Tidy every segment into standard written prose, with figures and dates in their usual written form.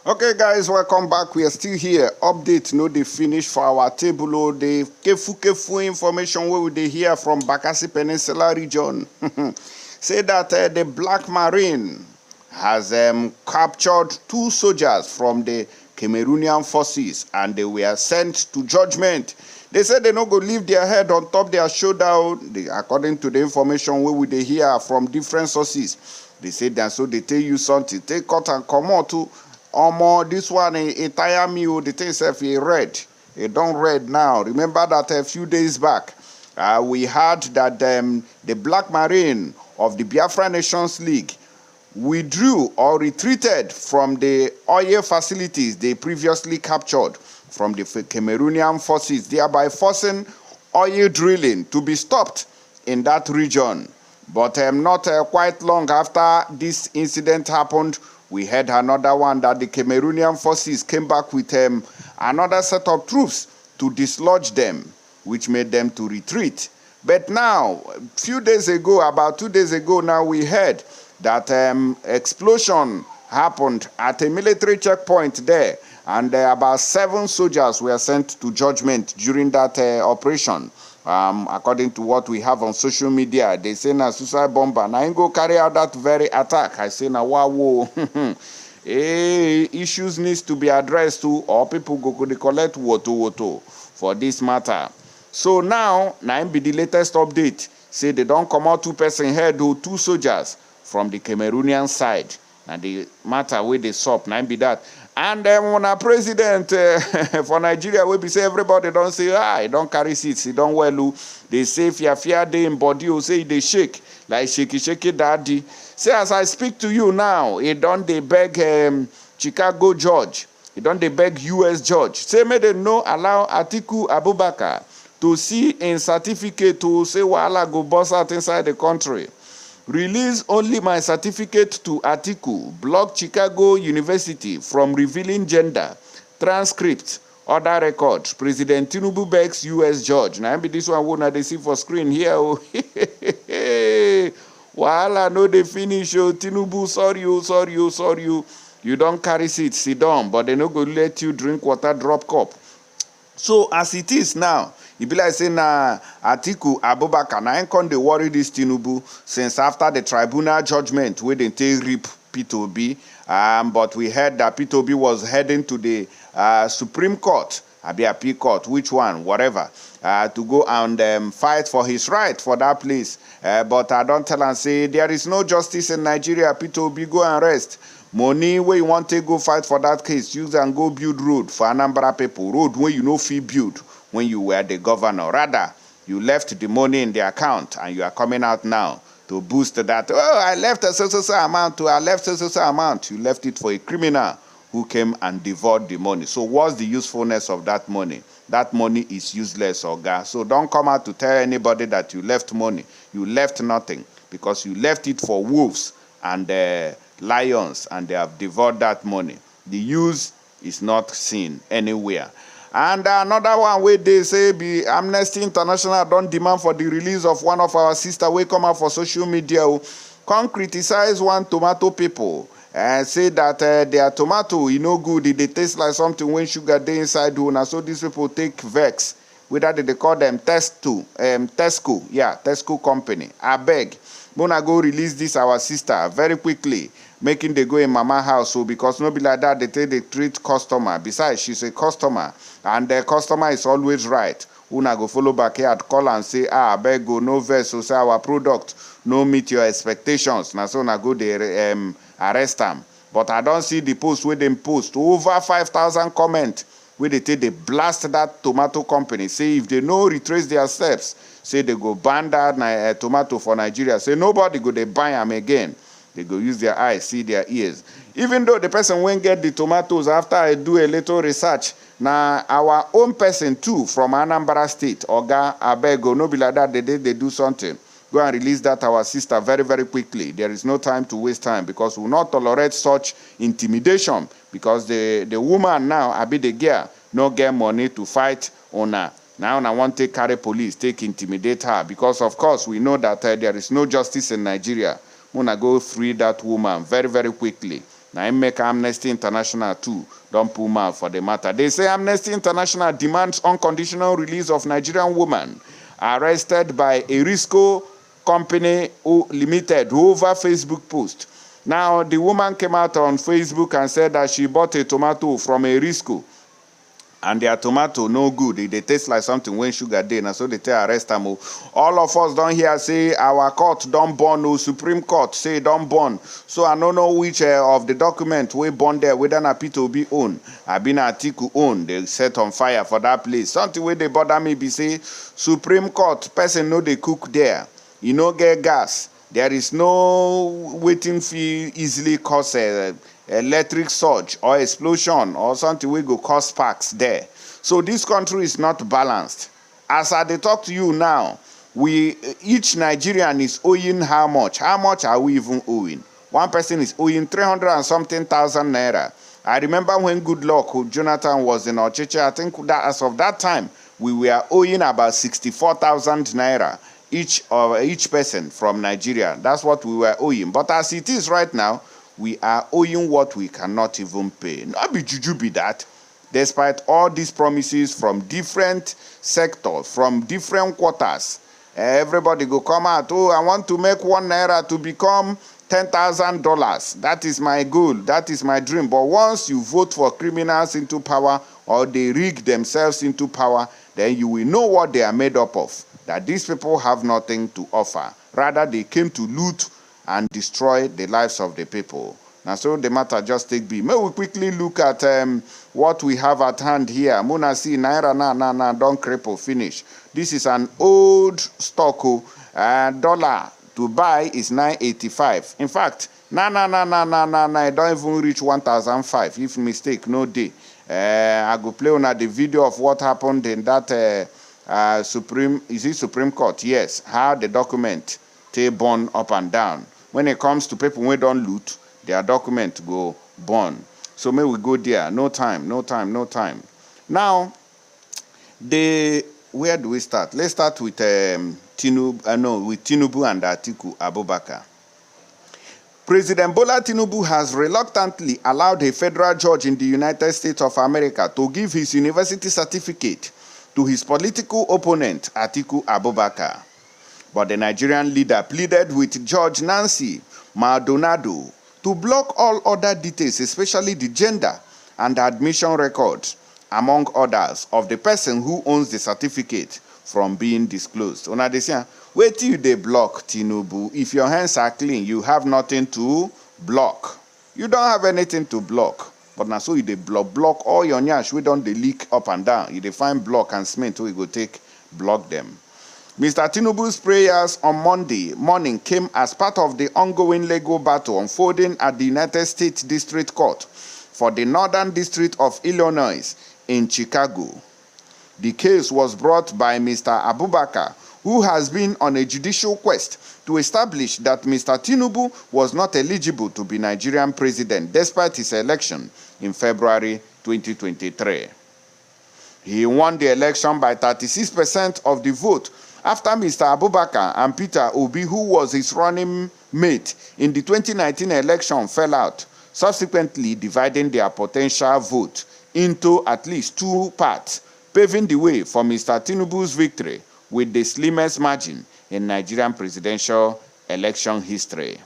Okay, guys, welcome back. We are still here. Update, no, they finish for our table. The kefu information where they hear from Bakassi Peninsula region. Say that the Black Marine has captured 2 soldiers from the Cameroonian forces and they were sent to judgment. They said they not go leave their head on top their shoulder. According to the information where they hear from different sources, they said that so they tell you something. Take cut and come out to. This one it tire me. The thing itself is red. It don't red now. Remember that a few days back, we heard that the Black Marine of the Biafra Nations League withdrew or retreated from the oil facilities they previously captured from the Cameroonian forces, thereby forcing oil drilling to be stopped in that region. But not quite long after this incident happened, we had another one that the Cameroonian forces came back with another set of troops to dislodge them, which made them to retreat. But now, about 2 days ago now, we heard that explosion happened at a military checkpoint there, and about 7 soldiers were sent to judgment during that operation. According to what we have on social media, they say na suicide bomber. Now go carry out that very attack. I say na wow. Issues needs to be addressed to, or people go to collect woto for this matter. So now be the latest update. Say they don't come out 2-person head or 2 soldiers from the Cameroonian side. And the matter where they sup, be that. And then when a president for Nigeria will be say everybody don't say he don't carry seats, he don't well. They say fear day in body, or say they shake like shaky daddy. Say as I speak to you now, he don't they beg Chicago judge, he don't they beg US judge. Say may they no allow Atiku Abubakar to see in certificate to say wahala go bust out inside the country. Release only my certificate to Atiku. Block Chicago University from revealing gender. Transcript. Other records. President Tinubu begs U.S. judge. Now, this one they see for screen here. Wahala no they finish. Tinubu, sorry you. You don't carry seats, sit down, but they no go let you drink water drop cup. So as it is now, it be like saying Atiku Abubakar na ain't come dey worry this Tinubu since after the tribunal judgment where they take rip P2B. But we heard that P2B was heading to the Supreme Court, appeal court, which one, whatever, to go and fight for his right for that place. But I don't tell and say there is no justice in Nigeria. P2B go and rest. Money where you want to go fight for that case, use and go build road for Anambra people. Road where you know fee build when you were the governor. Rather, you left the money in the account and you are coming out now to boost that. Oh, I left a so amount to I left so amount. You left it for a criminal who came and devoured the money. So what's the usefulness of that money? That money is useless, Oga. So don't come out to tell anybody that you left money. You left nothing because you left it for wolves and lions, and they have devoured that money. The use is not seen anywhere. And another one where they say be Amnesty International don't demand for the release of one of our sister we come out for social media. Come criticize one tomato people and say that their tomato is no good. They taste like something when sugar they inside. And so these people take vex. Whether they call them Tesco, Tesco company. I beg. Mona go release this our sister very quickly, making they go in mama house. So because no be like that, they treat customer. Besides, she's a customer, and the customer is always right. Una go follow back here at call and say, beg go no verse. So say our product no meet your expectations. Now so na go they arrest them. But I don't see the post where they post over 5,000 comment where they blast that tomato company. Say if they no retrace their steps, say they go ban that tomato for Nigeria. Say nobody go they buy them again. They go use their eyes, see their ears. Even though the person won't get the tomatoes after I do a little research, now our own person too from Anambra State, Oga Abego, no be like that, they do something. Go and release that our sister very, very quickly. There is no time to waste time because we will not tolerate such intimidation because the woman now, Abi the girl, no get money to fight on her. Now I want to carry police, take intimidate her because of course we know that there is no justice in Nigeria. Wanna go free that woman very, very quickly. Now, make Amnesty International too. Don't pull mouth for the matter. They say Amnesty International demands unconditional release of Nigerian woman arrested by Erisco Company Limited over Facebook post. Now, the woman came out on Facebook and said that she bought a tomato from Erisco. And their tomato no good. They taste like something when sugar day. And so they tell arrest them. All of us don't hear say our court don't burn. Supreme Court say don't burn. So I don't know which of the document we burn there, whether Napito be own. I been Atiku own. They set on fire for that place. Something where they bother me be say Supreme Court person know they cook there. You know get gas. There is no waiting fee easily cause electric surge or explosion or something we go cause sparks there. So this country is not balanced. As I talk to you now, each Nigerian is owing how much? How much are we even owing? One person is owing 300 and something thousand naira. I remember when Goodluck Jonathan was in Ochiche, I think that as of that time, we were owing about 64,000 naira each person from Nigeria. That's what we were owing. But as it is right now, we are owing what we cannot even pay. Not be juju be that. Despite all these promises from different sectors, from different quarters, everybody go come out, oh, I want to make 1 naira to become $10,000. That is my goal. That is my dream. But once you vote for criminals into power or they rig themselves into power, then you will know what they are made up of. That these people have nothing to offer. Rather, they came to loot and destroy the lives of the people. Now, so the matter just take be. May we quickly look at what we have at hand here. Muna see naira na don't cripple finish. This is an old stock. Dollar to buy is 985. In fact, it don't even reach 1,005. If mistake, no day. I go play on the video of what happened in that Supreme Court? Yes, how the document they burn up and down. When it comes to people who don't loot, their document go burn. So may we go there. No time. Now, where do we start? Let's start with Tinubu and Atiku Abubakar. President Bola Tinubu has reluctantly allowed a federal judge in the United States of America to give his university certificate to his political opponent, Atiku Abubakar. But the Nigerian leader pleaded with Judge Nancy Maldonado to block all other details, especially the gender and admission records, among others, of the person who owns the certificate from being disclosed. Una dey say, wait till they block Tinubu. If your hands are clean, you have nothing to block. You don't have anything to block. But now so you dey block all your nyash. We don't dey leak up and down. You dey find block and cement so you go take block them. Mr. Tinubu's prayers on Monday morning came as part of the ongoing legal battle unfolding at the United States District Court for the Northern District of Illinois in Chicago. The case was brought by Mr. Abubakar, who has been on a judicial quest to establish that Mr. Tinubu was not eligible to be Nigerian president despite his election in February 2023. He won the election by 36% of the vote after Mr. Abubakar and Peter Obi, who was his running mate in the 2019 election, fell out, subsequently dividing their potential vote into at least 2 parts, paving the way for Mr. Tinubu's victory with the slimmest margin in Nigerian presidential election history.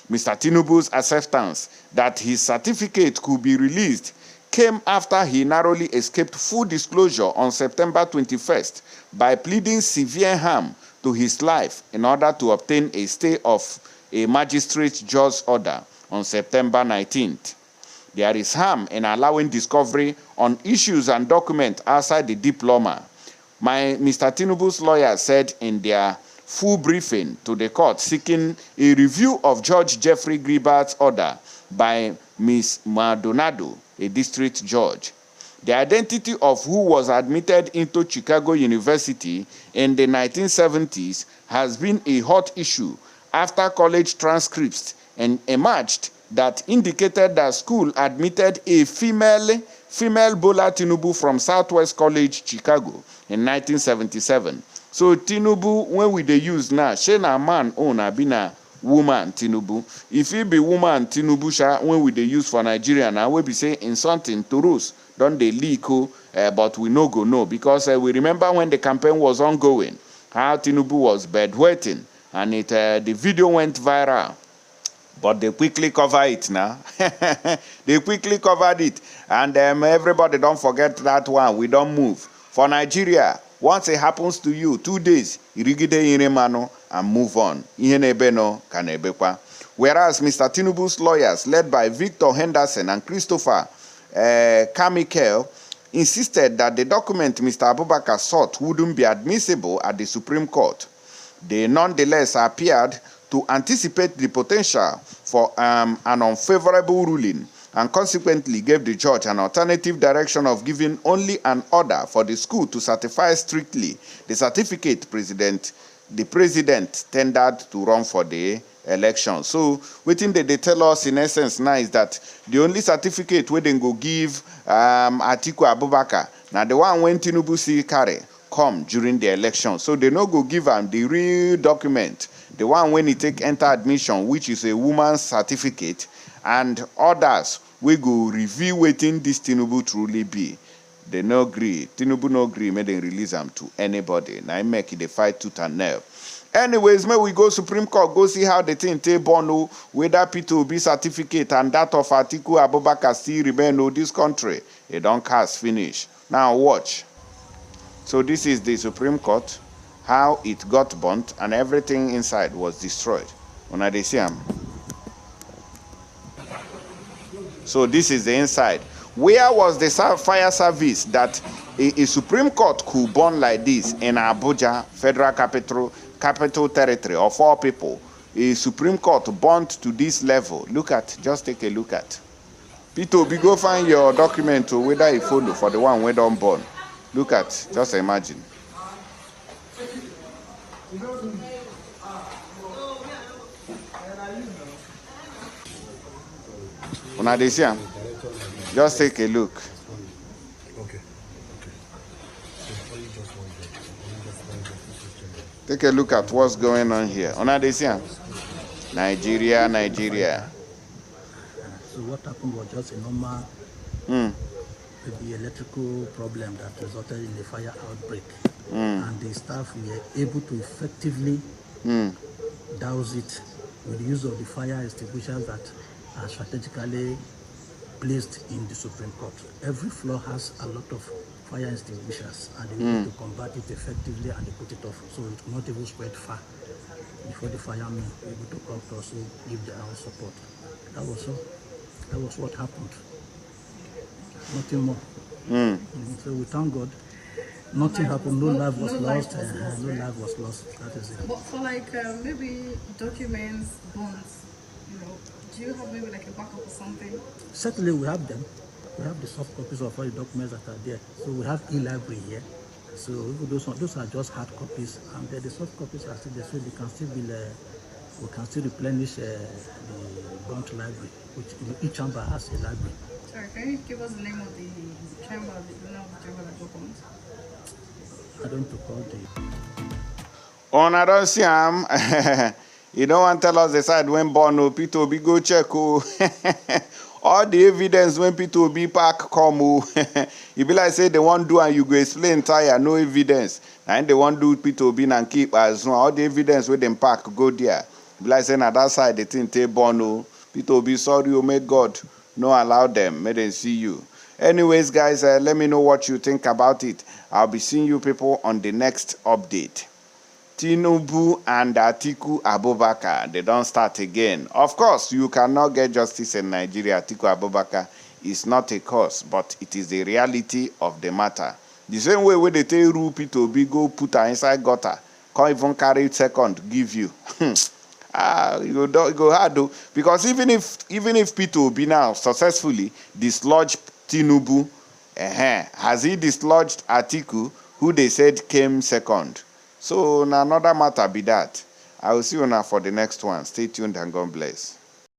Mr. Tinubu's acceptance that his certificate could be released came after he narrowly escaped full disclosure on September 21st by pleading severe harm to his life in order to obtain a stay of a magistrate judge's order on September 19th. There is harm in allowing discovery on issues and documents outside the diploma. Mr. Tinubu's lawyer said in their full briefing to the court seeking a review of Judge Jeffrey Gribert's order by Ms. Maldonado, a district judge. The identity of who was admitted into Chicago University in the 1970s has been a hot issue after college transcripts emerged that indicated that school admitted a female Bola Tinubu from Southwest College, Chicago in 1977. So Tinubu, when we dey use now, she na man own, abina woman Tinubu. If he be woman Tinubu sha, when we dey use for Nigeria now, we be say in something to us, don't they leak, but we no go know, because we remember when the campaign was ongoing, how Tinubu was bedwetting, and the video went viral. But they quickly cover it now. They quickly covered it. And everybody don't forget that one. We don't move. For Nigeria, once it happens to you, 2 days, irigide iremano and move on. Ihenebeno kanebekwa. Whereas Mr. Tinubu's lawyers, led by Victor Henderson and Christopher Kamikel, insisted that the document Mr. Abubakar sought wouldn't be admissible at the Supreme Court. They nonetheless appeared to anticipate the potential for an unfavorable ruling, and consequently gave the judge an alternative direction of giving only an order for the school to certify strictly the certificate the president tendered to run for the election. So within they tell us in essence now is that the only certificate where they go give Atiku Abubakar, now the one when Tinubu see carry come during the election. So they no go give am the real document, the one when he take enter admission, which is a woman's certificate, and others we go review waiting this Tinubu truly be. They no agree. Tinubu no agree, may they release them to anybody. Now make it a fight tooth and nail. Anyways, may we go Supreme Court, go see how the thing take bono, whether P2B certificate and that of Atiku Abubakar still remain in this country. They don't cast finish. Now watch. So this is the Supreme Court, how it got burnt and everything inside was destroyed. When I see them. So this is the inside. Where was the fire service that a Supreme Court could burn like this in Abuja, Federal Capital Territory of 4 people? A Supreme Court burnt to this level. Look at, just take a look at. P2B, go find your document to whether you follow for the one we don't burn. Look at, just imagine. Una dey see am? Just take a look. Take a look at what's going on here. Una dey see am? Nigeria. So what happened was just a normal maybe electrical problem that resulted in a fire outbreak. And the staff were able to effectively douse it with the use of the fire extinguishers that are strategically placed in the Supreme Court. Every floor has a lot of fire extinguishers, and they were able to combat it effectively, and they put it off so it could not even spread far before the firemen were able to come to also give their own support. That was what happened. Nothing more. So we thank God. Nothing happened. No life was lost. No life was lost. That is it. But for like maybe documents, bonds, do you have maybe like a backup or something? Certainly we have them. We have the soft copies of all the documents that are there. So we have e-library here. So those are just hard copies, and the soft copies are still there, so they can still be we can still replenish the burnt library, which each chamber has a library. Sorry, can you give us the name of the chamber, the name of the chamber that opened? I don't recall the. On I don't see him. You don't want to tell us the side when Bono, P2B go check. All the evidence when P2B park come. You be like say they won't do and you go explain entire, no evidence. And they won't do P2B and keep as well. All the evidence with them park go there. Be like saying at that side they think take Bono. P2B sorry, you make God no allow them. May they see you. Anyways, guys, let me know what you think about it. I'll be seeing you people on the next update. Tinubu and Atiku Abubakar, they don't start again. Of course, you cannot get justice in Nigeria. Atiku Abubakar is not a cause, but it is the reality of the matter. The same way when they tell you P2B go put her inside gutter, can't even carry it second, give you. You go hard though. Because even if P2B now successfully dislodged Tinubu, has he dislodged Atiku, who they said came second? So, another matter be that. I will see you now for the next one. Stay tuned and God bless.